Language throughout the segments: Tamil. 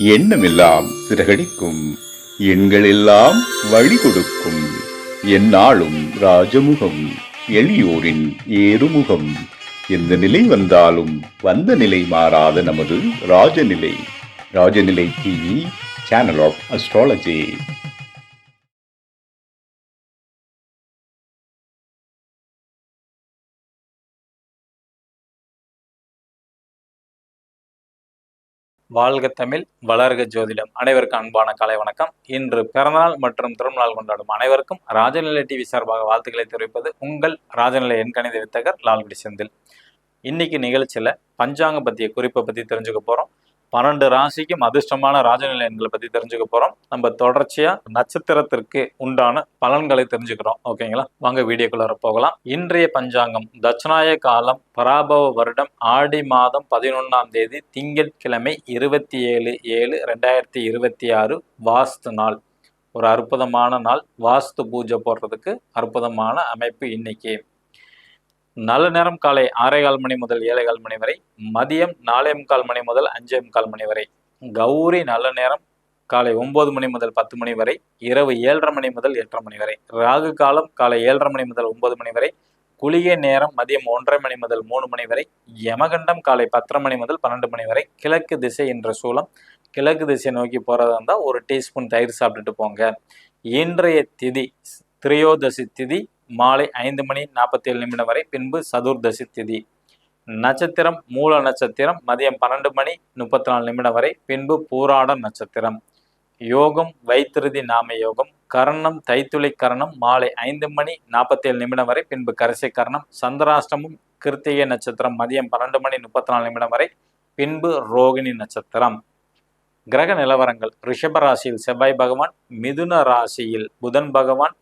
எண்ணமெல்லாம் சிறகடிக்கும், எண்களெல்லாம் வழி கொடுக்கும், எந்நாளும் ராஜமுகம், எளியோரின் ஏறுமுகம். எந்த நிலை வந்தாலும் வந்த நிலை மாறாத நமது Rajanilai. Rajanilai TV, channel of astrology. வாழ்க தமிழ், வளர்க ஜோதிடம். அனைவருக்கும் அன்பான காலை வணக்கம். இன்று பிறந்தநாள் மற்றும் திருமணநாள் கொண்டாடும் அனைவருக்கும் ராஜநிலை டிவி சார்பாக வாழ்த்துக்களை தெரிவிப்பது உங்கள் ராஜநிலை எண்கணித வித்தகர் லால்குடி செந்தில். இன்னைக்கு நிகழ்ச்சியில் பஞ்சாங்க பற்றிய குறிப்பை பற்றி தெரிஞ்சுக்க போகிறோம். 12 ராசிக்கும் அதிர்ஷ்டமான ராஜநிலை எண்களை பற்றி தெரிஞ்சுக்க போகிறோம். நம்ம தொடர்ச்சியாக நட்சத்திரத்திற்கு உண்டான பலன்களை தெரிஞ்சுக்கிறோம். ஓகேங்களா, வாங்க வீடியோக்குள்ளார போகலாம். இன்றைய பஞ்சாங்கம் தட்சிணாய காலம் பராபவ வருடம் ஆடி மாதம் 11ஆம் தேதி திங்கட்கிழமை 27/7/2026 வாஸ்து நாள். ஒரு அற்புதமான நாள். வாஸ்து பூஜை போடுறதுக்கு அற்புதமான அமைப்பு. இன்னைக்கு நல்ல நேரம் காலை 6:15 மணி முதல் 7:15 மணி வரை, மதியம் 4:45 மணி முதல் 5:45 மணி வரை, கௌரி நல்ல நேரம் காலை 9 மணி முதல் 10 மணி வரை, இரவு 7:30 மணி முதல் 8:30 மணி வரை, ராகு காலம் காலை 7:30 மணி முதல் 9 மணி வரை, குளிகை நேரம் மதியம் 1:30 மணி முதல் 3 மணி வரை, யமகண்டம் காலை 10:30 மணி முதல் 12 மணி வரை. கிழக்கு திசை என்ற சூலம். கிழக்கு திசை நோக்கி போறதா இருந்தால் ஒரு டீஸ்பூன் தயிர் சாப்பிட்டுட்டு போங்க. இன்றைய திதி திரையோதசி திதி மாலை 5:47 வரை, பின்பு சதுர்தசி திதி. நட்சத்திரம் மூல நட்சத்திரம் மதியம் 12:34 வரை, பின்பு பூராட நட்சத்திரம். யோகம் வைத்திருதி நாம யோகம். கரணம் தைத்துளை கரணம் மாலை 5:47 வரை, பின்பு கரிசை கரணம். சந்திராஷ்டமம் கிருத்திகை நட்சத்திரம் மதியம் 12:34 வரை, பின்பு ரோகிணி நட்சத்திரம். கிரக நிலவரங்கள்: ரிஷப ராசியில் செவ்வாய் பகவான், மிதுன ராசியில் புதன் பகவான்,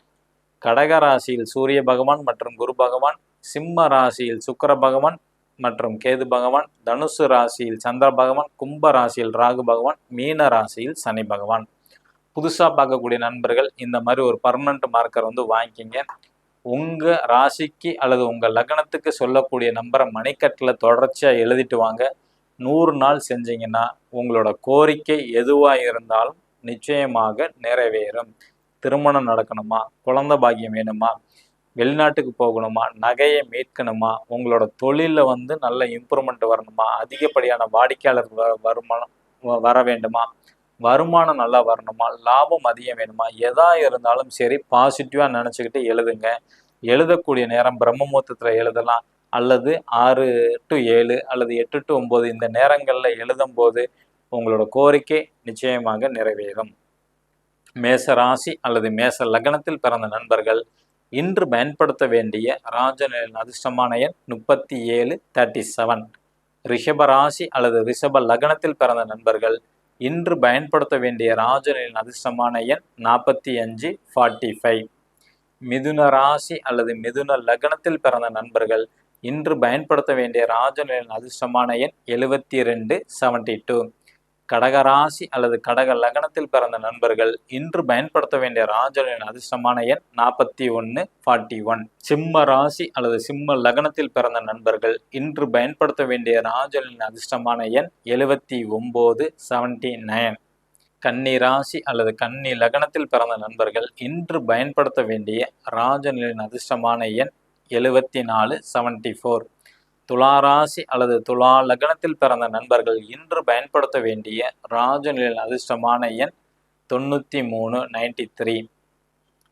கடக ராசியில் சூரிய பகவான் மற்றும் குரு பகவான், சிம்ம ராசியில் சுக்கிர பகவான் மற்றும் கேது பகவான், தனுசு ராசியில் சந்திர பகவான், கும்ப ராசியில் ராகு பகவான், மீன ராசியில் சனி பகவான். புதுசாக பார்க்கக்கூடிய நண்பர்கள் இந்த மாதிரி ஒரு பர்மனண்ட் மார்க்கர் வாங்கிக்கிங்க. உங்கள் ராசிக்கு அல்லது உங்கள் லக்னத்துக்கு சொல்லக்கூடிய நம்பரை மணிக்கட்டில் தொடர்ச்சியாக எழுதிட்டு வாங்க. 100 நாள் செஞ்சீங்கன்னா உங்களோட கோரிக்கை எதுவாக இருந்தாலும் நிச்சயமாக நிறைவேறும். திருமணம் நடக்கணுமா, குழந்தை பாக்கியம் வேணுமா, வெளிநாட்டுக்கு போகணுமா, நகையை மீட்கணுமா, உங்களோட தொழிலில் நல்ல இம்ப்ரூவ்மெண்ட் வரணுமா, அதிகப்படியான வாடிக்கையாளர் வருமானம் வர வேண்டுமா, வருமானம் நல்லா வரணுமா, லாபம் அதிகம் வேணுமா, எதா இருந்தாலும் சரி பாசிட்டிவாக நினச்சிக்கிட்டு எழுதுங்க. எழுதக்கூடிய நேரம் பிரம்ம முகூர்த்தத்தில் எழுதலாம், அல்லது 6 to 7 அல்லது 8 to 9 இந்த நேரங்களில் எழுதும் போது உங்களோட கோரிக்கை நிச்சயமாக நிறைவேறும். மேச ராசி அல்லது மேச லக்னத்தில் பிறந்த நண்பர்கள் இன்று பயன்படுத்த வேண்டிய ராஜநிலையின் அதிர்ஷ்டமான எண் 3737. ரிஷப ராசி அல்லது ரிஷப லக்னத்தில் பிறந்த நண்பர்கள் இன்று பயன்படுத்த வேண்டிய ராஜநிலையின் அதிர்ஷ்டமான எண் 4545. மிதுன ராசி அல்லது மிதுன லக்னத்தில் பிறந்த நண்பர்கள் இன்று பயன்படுத்த வேண்டிய ராஜநிலையின் அதிர்ஷ்டமான எண் 7272. கடகராசி அல்லது கடக லக்னத்தில் பிறந்த நண்பர்கள் இன்று பயன்படுத்த வேண்டிய ராஜநிலையின் அதிர்ஷ்டமான எண் 4141. சிம்ம ராசி அல்லது சிம்ம லக்னத்தில் பிறந்த நண்பர்கள் இன்று பயன்படுத்த வேண்டிய ராஜநிலையின் அதிர்ஷ்டமான எண் 7979. கன்னி ராசி அல்லது கன்னி லக்னத்தில் பிறந்த நண்பர்கள் இன்று பயன்படுத்த வேண்டிய ராஜநிலையின் அதிர்ஷ்டமான எண் 7474. துளாராசி அல்லது துலா லக்னத்தில் பிறந்த நண்பர்கள் இன்று பயன்படுத்த வேண்டிய ராஜநிலையின் அதிர்ஷ்டமான எண் 9393.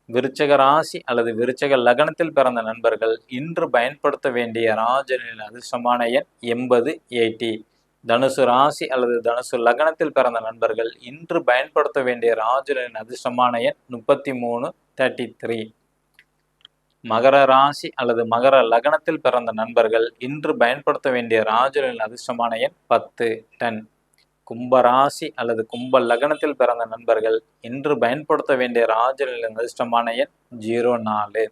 விருச்சக ராசி அல்லது விருச்சக லக்னத்தில் பிறந்த நண்பர்கள் இன்று பயன்படுத்த வேண்டிய ராஜநிலையின் அதிர்ஷ்டமான எண் 8080. தனுசு ராசி அல்லது தனுசு லக்னத்தில் பிறந்த நண்பர்கள் இன்று பயன்படுத்த வேண்டிய ராஜநிலையின் அதிர்ஷ்டமான எண் 3333. மகர ராசி அல்லது மகர லக்னத்தில் பிறந்த நண்பர்கள் இன்று பயன்படுத்த வேண்டிய ராஜநிலையின் அதிர்ஷ்டமான எண் 1010. கும்ப ராசி அல்லது கும்ப லக்னத்தில் பிறந்த நண்பர்கள் இன்று பயன்படுத்த வேண்டிய ராஜநிலையின் அதிர்ஷ்டமான எண் 04.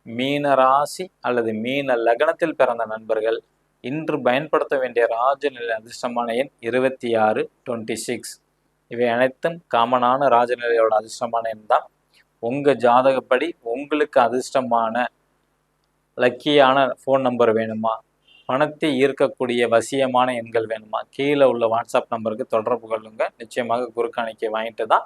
மீன ராசி அல்லது மீன லக்னத்தில் பிறந்த நண்பர்கள் இன்று பயன்படுத்த வேண்டிய ராஜநிலை அதிர்ஷ்டமான எண் 2626. இவை அனைத்தும் காமனான ராஜநிலையோட அதிர்ஷ்டமான எண் தான். உங்கள் ஜாதகப்படி உங்களுக்கு அதிர்ஷ்டமான லக்கியான ஃபோன் நம்பர் வேணுமா, பணத்தை ஈர்க்கக்கூடிய வசியமான எண்கள் வேணுமா? கீழே உள்ள வாட்ஸ்அப் நம்பருக்கு தொடர்பு கொள்ளுங்க. நிச்சயமாக குரு காணிக்கை வாங்கிட்டு தான்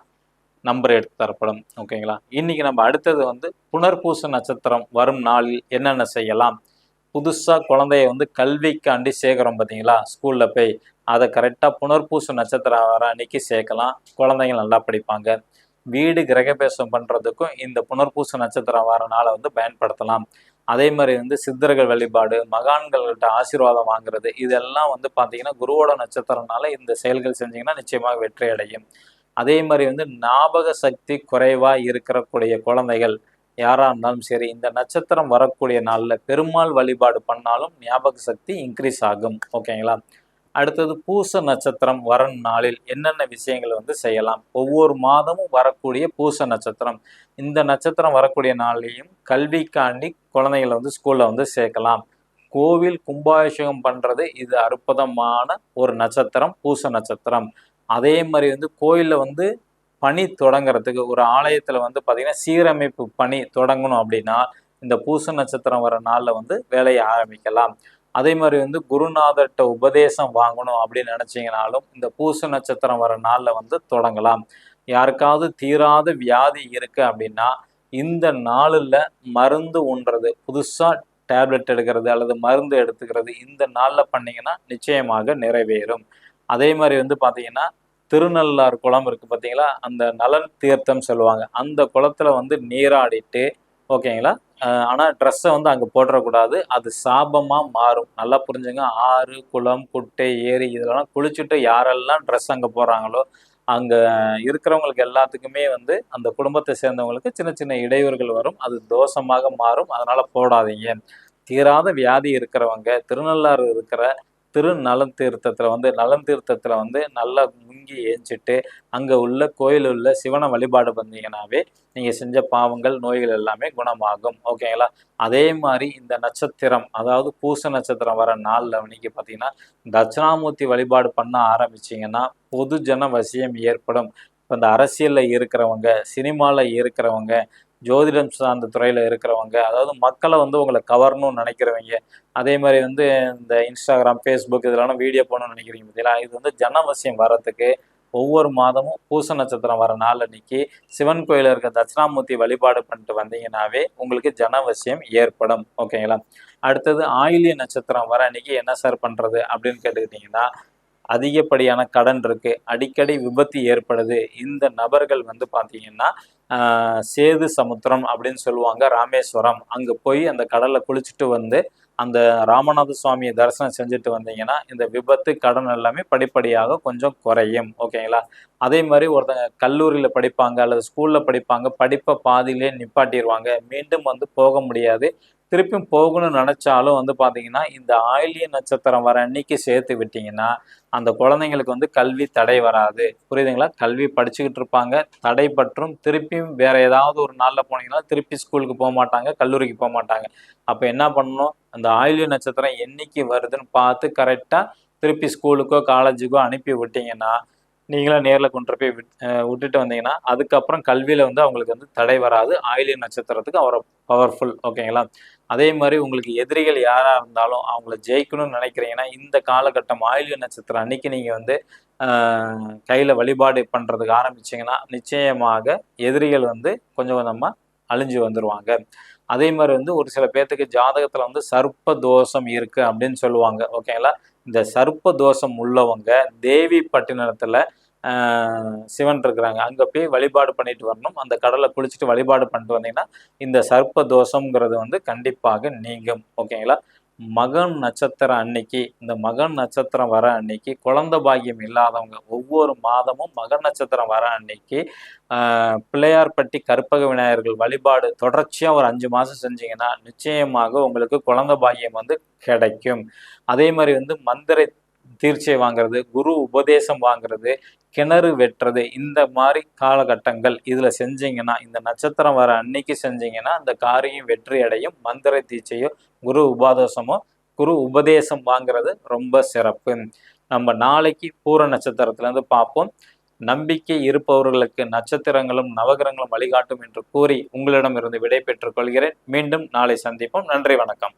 நம்பர் எடுத்து தரப்படும். ஓகேங்களா? இன்னைக்கு நம்ம அடுத்தது வந்து புனர்பூச நட்சத்திரம் வரும் நாளில் என்னென்ன செய்யலாம்? புதுசா குழந்தைய வந்து கல்விக்காண்டி சேர்க்குறோம் பார்த்தீங்களா? ஸ்கூல்ல போய் அதை கரெக்டாக புனர்பூச நட்சத்திரம் வர அன்னைக்கு சேர்க்கலாம். குழந்தைங்க நல்லா படிப்பாங்க. வீடு கிரகபிரவேசம் பண்ணுறதுக்கும் இந்த புனர்பூச நட்சத்திரம் வர நாளை வந்து பயன்படுத்தலாம். அதே மாதிரி வந்து சித்தர்கள் வழிபாடு, மகான்கள்கிட்ட ஆசீர்வாதம் வாங்குறது, இதெல்லாம் வந்து பார்த்தீங்கன்னா குருவோட நட்சத்திரம்னால இந்த செயல்கள் செஞ்சீங்கன்னா நிச்சயமாக வெற்றி அடையும். அதே மாதிரி வந்து ஞாபக சக்தி குறைவாக இருக்கக்கூடிய குழந்தைகள் யாராக இருந்தாலும் சரி, இந்த நட்சத்திரம் வரக்கூடிய நாளில் பெருமாள் வழிபாடு பண்ணாலும் ஞாபக சக்தி இன்க்ரீஸ் ஆகும். ஓகேங்களா? அடுத்தது பூச நட்சத்திரம் வரும் நாளில் என்னென்ன விஷயங்களை வந்து செய்யலாம்? ஒவ்வொரு மாதமும் வரக்கூடிய பூச நட்சத்திரம், இந்த நட்சத்திரம் வரக்கூடிய நாளையும் கல்விக்காண்டி குழந்தைகளை வந்து ஸ்கூல்ல வந்து சேர்க்கலாம். கோவில் கும்பாபிஷேகம் பண்றது இது அற்புதமான ஒரு நட்சத்திரம், பூச நட்சத்திரம். அதே மாதிரி வந்து கோயிலில் வந்து பணி தொடங்குறதுக்கு ஒரு ஆலயத்தில் வந்து பார்த்தீங்கன்னா சீரமைப்பு பணி தொடங்கணும் அப்படின்னா இந்த பூச நட்சத்திரம் வர நாளில் வந்து வேலையை ஆரம்பிக்கலாம். அதே மாதிரி வந்து குருநாதர்கிட்ட உபதேசம் வாங்கணும் அப்படின்னு நினச்சிங்கனாலும் இந்த பூச நட்சத்திரம் வர நாளில் வந்து தொடங்கலாம். யாருக்காவது தீராத வியாதி இருக்கு அப்படின்னா இந்த நாளில் மருந்து உண்றது, புதுசாக டேப்லெட் எடுக்கிறது அல்லது மருந்து எடுத்துக்கிறது இந்த நாளில் பண்ணிங்கன்னா நிச்சயமாக நிறைவேறும். அதே மாதிரி வந்து பார்த்தீங்கன்னா திருநள்ளாறு குளம் இருக்குது பார்த்தீங்களா, அந்த நலன் தீர்த்தம் சொல்லுவாங்க, அந்த குளத்துல வந்து நீராடிட்டு ஓகேங்களா. ஆனால் ட்ரெஸ்ஸை வந்து அங்கே போட்டுறக்கூடாது, அது சாபமாக மாறும். நல்லா புரிஞ்சுங்க. ஆறு, குளம், குட்டை, ஏரி இதெல்லாம் குளிச்சுட்டு யாரெல்லாம் ட்ரெஸ் அங்கே போடுறாங்களோ அங்கே இருக்கிறவங்களுக்கு எல்லாத்துக்குமே வந்து அந்த குடும்பத்தை சேர்ந்தவங்களுக்கு சின்ன சின்ன இடையூறுகள் வரும், அது தோஷமாக மாறும். அதனால் போடாதீங்க. தீராத வியாதி இருக்கிறவங்க திருநள்ளாறு இருக்கிற நலன் தீர்த்தத்தில் வந்து நல்லா முங்கி ஏஞ்சிட்டு அங்கே உள்ள கோயில் உள்ள சிவனை வழிபாடு பண்ணீங்கன்னாவே நீங்கள் செஞ்ச பாவங்கள் நோய்கள் எல்லாமே குணமாகும். ஓகேங்களா? அதே மாதிரி இந்த நட்சத்திரம் அதாவது பூச நட்சத்திரம் வர நாளில் இன்னைக்கு பார்த்தீங்கன்னா தட்சிணாமூர்த்தி வழிபாடு பண்ண ஆரம்பிச்சிங்கன்னா பொது ஜன வசியம் ஏற்படும். இப்போ இந்த அரசியலில் இருக்கிறவங்க, சினிமாவில் இருக்கிறவங்க, ஜோதிடம் சார்ந்த துறையில் இருக்கிறவங்க, அதாவது மக்களை வந்து உங்களை கவரணும்னு நினைக்கிறவங்க, அதே மாதிரி வந்து இந்த இன்ஸ்டாகிராம், ஃபேஸ்புக் இதெல்லாம் வீடியோ போகணும்னு நினைக்கிறீங்க பார்த்தீங்களா, இது வந்து ஜனவசியம் வர்றதுக்கு ஒவ்வொரு மாதமும் பூச நட்சத்திரம் வர நாள் அன்னைக்கு சிவன் கோயிலில் இருக்க தட்சிணாமூர்த்தி வழிபாடு பண்ணிட்டு வந்தீங்கன்னாவே உங்களுக்கு ஜனவசியம் ஏற்படும். ஓகேங்களா? அடுத்தது ஆயில்ய நட்சத்திரம் வர அன்னைக்கு என்ன சார் பண்ணுறது அப்படின்னு கேட்டுக்கிட்டிங்கன்னா, அதிகப்படியான கடன் இருக்கு, அடிக்கடி விபத்து ஏற்படுது. இந்த நபர்கள் வந்து பார்த்தீங்கன்னா சேது சமுத்திரம் அப்படின்னு சொல்லுவாங்க, ராமேஸ்வரம், அங்கே போய் அந்த கடலில் குளிச்சுட்டு வந்து அந்த ராமநாத சுவாமியை தரிசனம் செஞ்சுட்டு வந்தீங்கன்னா இந்த விபத்து கடன் எல்லாமே படிப்படியாக கொஞ்சம் குறையும். ஓகேங்களா? அதே மாதிரி ஒருத்தங்க கல்லூரியில் படிப்பாங்க அல்லது ஸ்கூலில் படிப்பாங்க, படிப்பை பாதியிலே நிப்பாட்டிடுவாங்க, மீண்டும் வந்து போக முடியாது. திருப்பியும் போகணும்னு நினச்சாலும் வந்து பார்த்தீங்கன்னா இந்த ஆயில்ய நட்சத்திரம் வர அன்னைக்கு சேர்த்து விட்டிங்கன்னா அந்த குழந்தைங்களுக்கு வந்து கல்வி தடை வராது. புரியுதுங்களா? கல்வி படிச்சுக்கிட்டு இருப்பாங்க, தடைப்பற்றும். திருப்பியும் வேற ஏதாவது ஒரு நாளில் போனீங்கன்னா திருப்பி ஸ்கூலுக்கு போக மாட்டாங்க, கல்லூரிக்கு போக மாட்டாங்க. அப்போ என்ன பண்ணணும்? அந்த ஆயில்ய நட்சத்திரம் என்னைக்கு வருதுன்னு பார்த்து கரெக்டாக திருப்பி ஸ்கூலுக்கோ காலேஜுக்கோ அனுப்பி விட்டீங்கன்னா நீங்களே நேரில் கொண்டு போய் விட்டுட்டு வந்தீங்கன்னா அதுக்கப்புறம் கல்வியில் வந்து அவங்களுக்கு வந்து தடை வராது. ஆயில்ய நட்சத்திரத்துக்கு அவரை பவர்ஃபுல். ஓகேங்களா? அதே மாதிரி உங்களுக்கு எதிரிகள் யாராக இருந்தாலும் அவங்கள ஜெயிக்கணும்னு நினைக்கிறீங்கன்னா இந்த காலகட்டம் ஆயில்ய நட்சத்திரம் அன்னைக்கு நீங்கள் வந்து கையில் வழிபாடு பண்ணுறதுக்கு ஆரம்பிச்சிங்கன்னா நிச்சயமாக எதிரிகள் வந்து கொஞ்சம் கொஞ்சமாக அழிஞ்சு வந்துடுவாங்க. அதே மாதிரி வந்து ஒரு சில பேர்த்துக்கு ஜாதகத்தில் வந்து சர்ப்ப தோஷம் இருக்குது அப்படின்னு சொல்லுவாங்க. ஓகேங்களா? இந்த சர்ப்ப தோஷம் உள்ளவங்க தேவி பட்டினத்தில் சிவன் இருக்கிறாங்க, அங்கே போய் வழிபாடு பண்ணிட்டு வரணும். அந்த கடலை குளிச்சுட்டு வழிபாடு பண்ணிட்டு வந்தீங்கன்னா இந்த சர்ப்ப தோஷங்கிறது வந்து கண்டிப்பாக நீங்கும். ஓகேங்களா? மகன் நட்சத்திரம் அன்னைக்கு, இந்த மகன் நட்சத்திரம் வர அன்னைக்கு குழந்தை பாக்கியம் இல்லாதவங்க ஒவ்வொரு மாதமும் மகன் நட்சத்திரம் வர அன்னைக்கு பிள்ளையார்பட்டி கற்பக விநாயகர்கள் வழிபாடு தொடர்ச்சியாக ஒரு 5 மாதம் செஞ்சீங்கன்னா நிச்சயமாக உங்களுக்கு குழந்தை பாக்கியம் வந்து கிடைக்கும். அதே மாதிரி வந்து மந்திர தீட்சை வாங்கிறது, குரு உபதேசம் வாங்கிறது, கிணறு வெட்டுறது, இந்த மாதிரி காலகட்டங்கள் இதில் செஞ்சீங்கன்னா இந்த நட்சத்திரம் வர அன்னைக்கு செஞ்சீங்கன்னா அந்த காரியம் வெற்றி அடையும். மந்திர தீட்சையோ குரு உபதேசம் வாங்கிறது ரொம்ப சிறப்பு. நம்ம நாளைக்கு பூர நட்சத்திரத்திலேருந்து பார்ப்போம். நம்பிக்கை இருப்பவர்களுக்கு நட்சத்திரங்களும் நவகிரகங்களும் வழிகாட்டும் என்று கூறி உங்களிடமிருந்து விடை பெற்றுக் கொள்கிறேன். மீண்டும் நாளை சந்திப்போம். நன்றி, வணக்கம்.